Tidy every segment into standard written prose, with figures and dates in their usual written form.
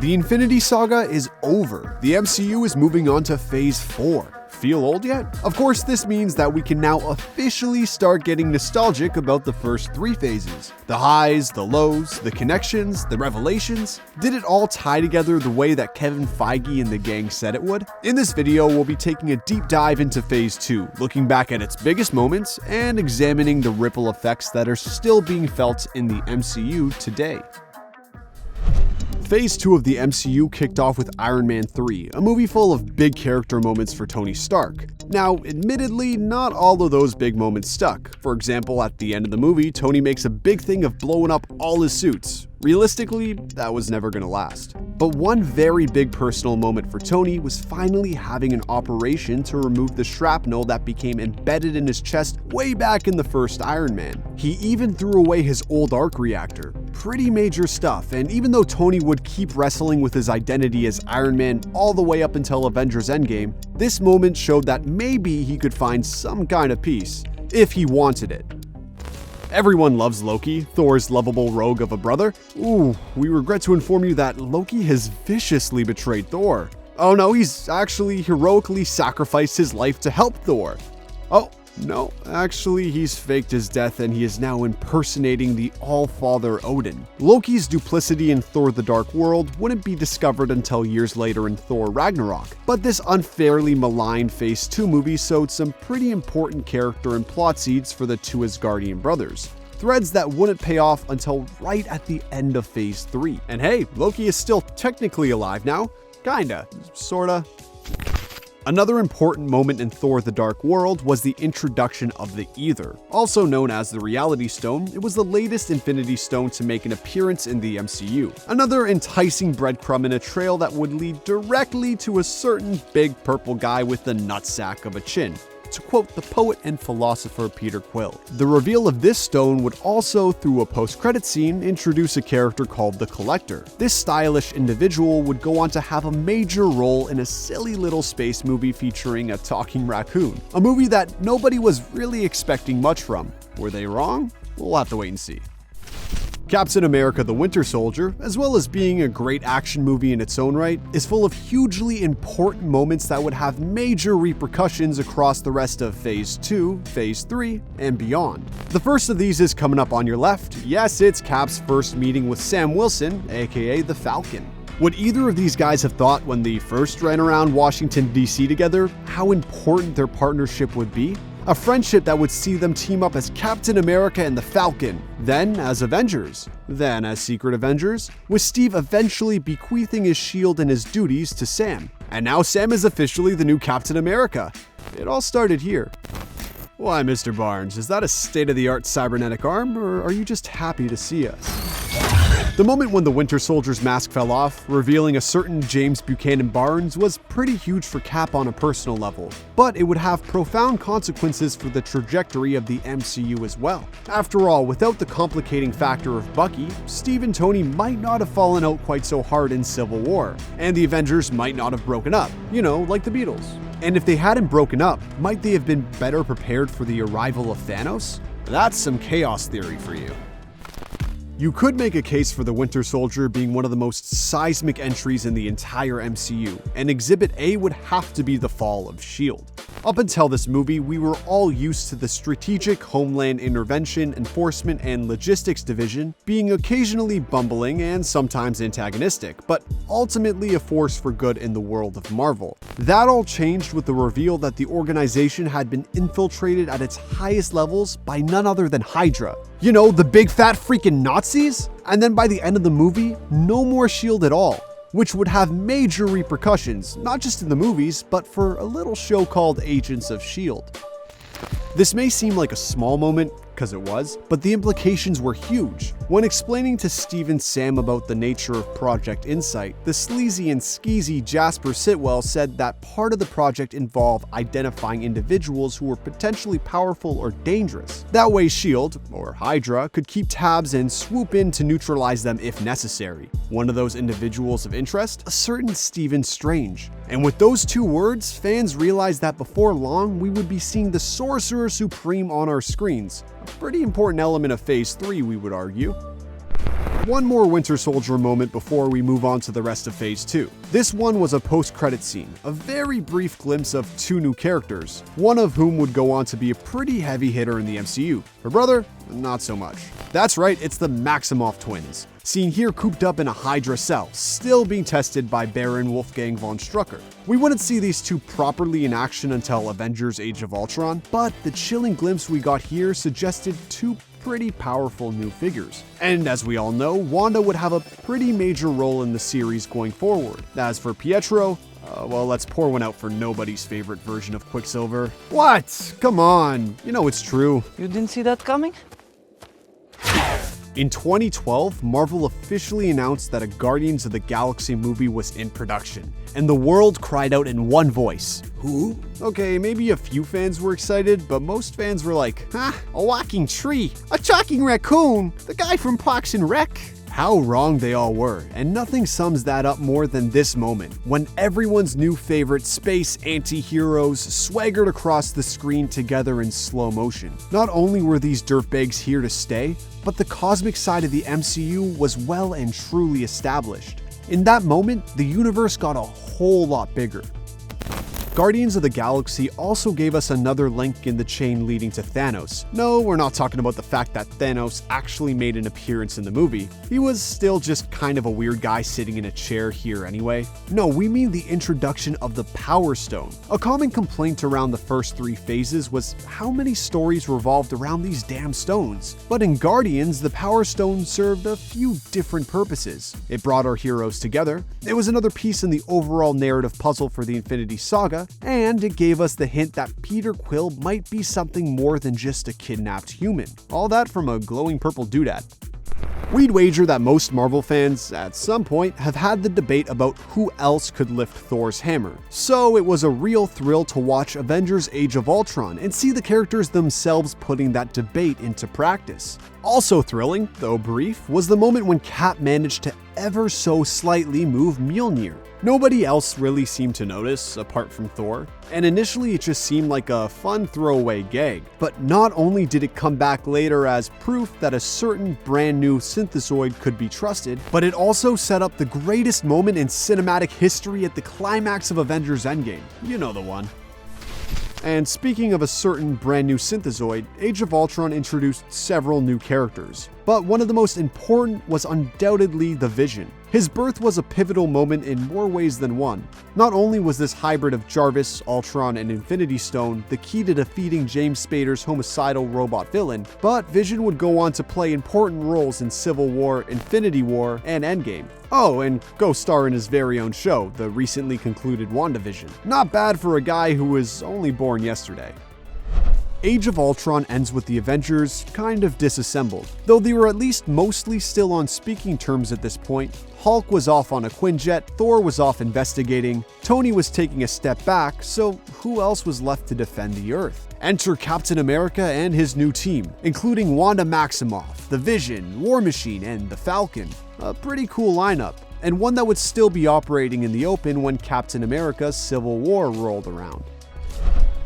The Infinity Saga is over. The MCU is moving on to Phase 4. Feel old yet? Of course, this means that we can now officially start getting nostalgic about the first 3 phases. The highs, the lows, the connections, the revelations. Did it all tie together the way that Kevin Feige and the gang said it would? In this video, we'll be taking a deep dive into Phase 2, looking back at its biggest moments and examining the ripple effects that are still being felt in the MCU today. Phase 2 of the MCU kicked off with Iron Man 3, a movie full of big character moments for Tony Stark. Now, admittedly, not all of those big moments stuck. For example, at the end of the movie, Tony makes a big thing of blowing up all his suits. Realistically, that was never gonna last. But one very big personal moment for Tony was finally having an operation to remove the shrapnel that became embedded in his chest way back in the first Iron Man. He even threw away his old arc reactor. Pretty major stuff, and even though Tony would keep wrestling with his identity as Iron Man all the way up until Avengers Endgame, this moment showed that maybe he could find some kind of peace, if he wanted it. Everyone loves Loki, Thor's lovable rogue of a brother. Ooh, we regret to inform you that Loki has viciously betrayed Thor. Oh no, he's actually heroically sacrificed his life to help Thor. Oh, no, actually he's faked his death and he is now impersonating the All-Father Odin. Loki's duplicity in Thor: The Dark World wouldn't be discovered until years later in Thor: Ragnarok, but this unfairly maligned Phase 2 movie sowed some pretty important character and plot seeds for the two Asgardian brothers. Threads that wouldn't pay off until right at the end of Phase 3. And hey, Loki is still technically alive now. Kinda. Sorta. Another important moment in Thor: The Dark World was the introduction of the Aether. Also known as the Reality Stone, it was the latest Infinity Stone to make an appearance in the MCU. Another enticing breadcrumb in a trail that would lead directly to a certain big purple guy with the nutsack of a chin, to quote the poet and philosopher Peter Quill. The reveal of this stone would also, through a post-credit scene, introduce a character called the Collector. This stylish individual would go on to have a major role in a silly little space movie featuring a talking raccoon. A movie that nobody was really expecting much from. Were they wrong? We'll have to wait and see. Captain America: The Winter Soldier, as well as being a great action movie in its own right, is full of hugely important moments that would have major repercussions across the rest of Phase 2, Phase 3, and beyond. The first of these is coming up on your left. Yes, it's Cap's first meeting with Sam Wilson, aka the Falcon. Would either of these guys have thought when they first ran around Washington, D.C. together, how important their partnership would be? A friendship that would see them team up as Captain America and the Falcon, then as Avengers, then as Secret Avengers, with Steve eventually bequeathing his shield and his duties to Sam. And now Sam is officially the new Captain America. It all started here. Why, Mr. Barnes, is that a state-of-the-art cybernetic arm, or are you just happy to see us? The moment when the Winter Soldier's mask fell off, revealing a certain James Buchanan Barnes, was pretty huge for Cap on a personal level, but it would have profound consequences for the trajectory of the MCU as well. After all, without the complicating factor of Bucky, Steve and Tony might not have fallen out quite so hard in Civil War, and the Avengers might not have broken up, like the Beatles. And if they hadn't broken up, might they have been better prepared for the arrival of Thanos? That's some chaos theory for you. You could make a case for the Winter Soldier being one of the most seismic entries in the entire MCU, and Exhibit A would have to be the fall of S.H.I.E.L.D. Up until this movie, we were all used to the Strategic Homeland Intervention, Enforcement, and Logistics Division being occasionally bumbling and sometimes antagonistic, but ultimately a force for good in the world of Marvel. That all changed with the reveal that the organization had been infiltrated at its highest levels by none other than Hydra. The big fat freaking Nazis? And then by the end of the movie, no more S.H.I.E.L.D. at all, which would have major repercussions, not just in the movies, but for a little show called Agents of S.H.I.E.L.D. This may seem like a small moment, because it was, but the implications were huge. When explaining to Steve and Sam about the nature of Project Insight, the sleazy and skeezy Jasper Sitwell said that part of the project involved identifying individuals who were potentially powerful or dangerous. That way S.H.I.E.L.D., or Hydra, could keep tabs and swoop in to neutralize them if necessary. One of those individuals of interest? A certain Stephen Strange. And with those two words, fans realized that before long, we would be seeing the Sorcerer Supreme on our screens. A pretty important element of Phase 3, we would argue. One more Winter Soldier moment before we move on to the rest of Phase 2. This one was a post-credit scene, a very brief glimpse of two new characters, one of whom would go on to be a pretty heavy hitter in the MCU. Her brother, not so much. That's right, it's the Maximoff twins, seen here cooped up in a Hydra cell, still being tested by Baron Wolfgang von Strucker. We wouldn't see these two properly in action until Avengers Age of Ultron, but the chilling glimpse we got here suggested two pretty powerful new figures. And as we all know, Wanda would have a pretty major role in the series going forward. As for Pietro, well, let's pour one out for nobody's favorite version of Quicksilver. What? Come on, you know it's true. You didn't see that coming? In 2012, Marvel officially announced that a Guardians of the Galaxy movie was in production, and the world cried out in one voice. Who? Okay, maybe a few fans were excited, but most fans were like, a walking tree, a talking raccoon, the guy from Parks and Rec. How wrong they all were, and nothing sums that up more than this moment, when everyone's new favorite space anti-heroes swaggered across the screen together in slow motion. Not only were these dirtbags here to stay, but the cosmic side of the MCU was well and truly established. In that moment, the universe got a whole lot bigger. Guardians of the Galaxy also gave us another link in the chain leading to Thanos. No, we're not talking about the fact that Thanos actually made an appearance in the movie. He was still just kind of a weird guy sitting in a chair here anyway. No, we mean the introduction of the Power Stone. A common complaint around the first three phases was how many stories revolved around these damn stones. But in Guardians, the Power Stone served a few different purposes. It brought our heroes together, it was another piece in the overall narrative puzzle for the Infinity Saga, and it gave us the hint that Peter Quill might be something more than just a kidnapped human. All that from a glowing purple doodad. We'd wager that most Marvel fans, at some point, have had the debate about who else could lift Thor's hammer. So it was a real thrill to watch Avengers Age of Ultron and see the characters themselves putting that debate into practice. Also thrilling, though brief, was the moment when Cap managed to ever so slightly move Mjolnir. Nobody else really seemed to notice, apart from Thor, and initially it just seemed like a fun throwaway gag. But not only did it come back later as proof that a certain brand new synthezoid could be trusted, but it also set up the greatest moment in cinematic history at the climax of Avengers Endgame. You know the one. And speaking of a certain brand new synthezoid, Age of Ultron introduced several new characters. But one of the most important was undoubtedly the Vision. His birth was a pivotal moment in more ways than one. Not only was this hybrid of Jarvis, Ultron, and Infinity Stone the key to defeating James Spader's homicidal robot villain, but Vision would go on to play important roles in Civil War, Infinity War, and Endgame. Oh, and go star in his very own show, the recently concluded WandaVision. Not bad for a guy who was only born yesterday. Age of Ultron ends with the Avengers kind of disassembled. Though they were at least mostly still on speaking terms at this point, Hulk was off on a Quinjet, Thor was off investigating, Tony was taking a step back, so who else was left to defend the Earth? Enter Captain America and his new team, including Wanda Maximoff, the Vision, War Machine, and the Falcon. A pretty cool lineup, and one that would still be operating in the open when Captain America's Civil War rolled around.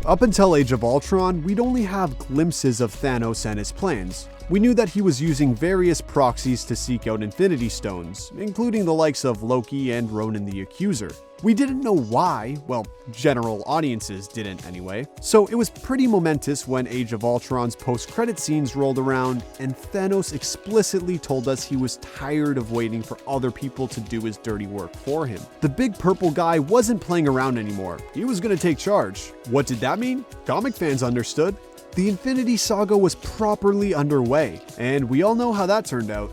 Up until Age of Ultron, we'd only have glimpses of Thanos and his plans. We knew that he was using various proxies to seek out Infinity Stones, including the likes of Loki and Ronan the Accuser. We didn't know why, well, general audiences didn't anyway, so it was pretty momentous when Age of Ultron's post-credit scenes rolled around and Thanos explicitly told us he was tired of waiting for other people to do his dirty work for him. The big purple guy wasn't playing around anymore, he was gonna take charge. What did that mean? Comic fans understood. The Infinity Saga was properly underway, and we all know how that turned out.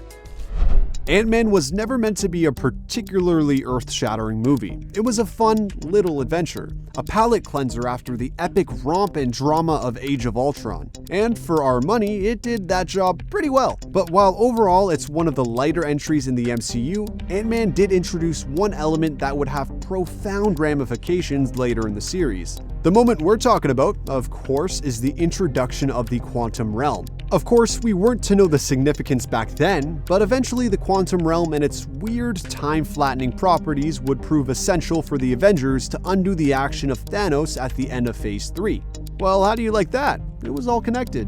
Ant-Man was never meant to be a particularly earth-shattering movie. It was a fun, little adventure, a palate cleanser after the epic romp and drama of Age of Ultron. And for our money, it did that job pretty well. But while overall it's one of the lighter entries in the MCU, Ant-Man did introduce one element that would have profound ramifications later in the series. The moment we're talking about, of course, is the introduction of the quantum realm. Of course, we weren't to know the significance back then, but eventually the quantum realm and its weird time-flattening properties would prove essential for the Avengers to undo the action of Thanos at the end of Phase 3. Well, how do you like that? It was all connected.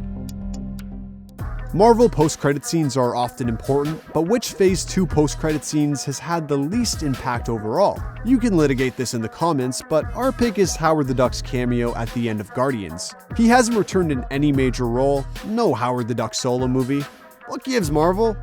Marvel post-credit scenes are often important, but which Phase 2 post-credit scenes has had the least impact overall? You can litigate this in the comments, but our pick is Howard the Duck's cameo at the end of Guardians. He hasn't returned in any major role, no Howard the Duck solo movie. What gives, Marvel?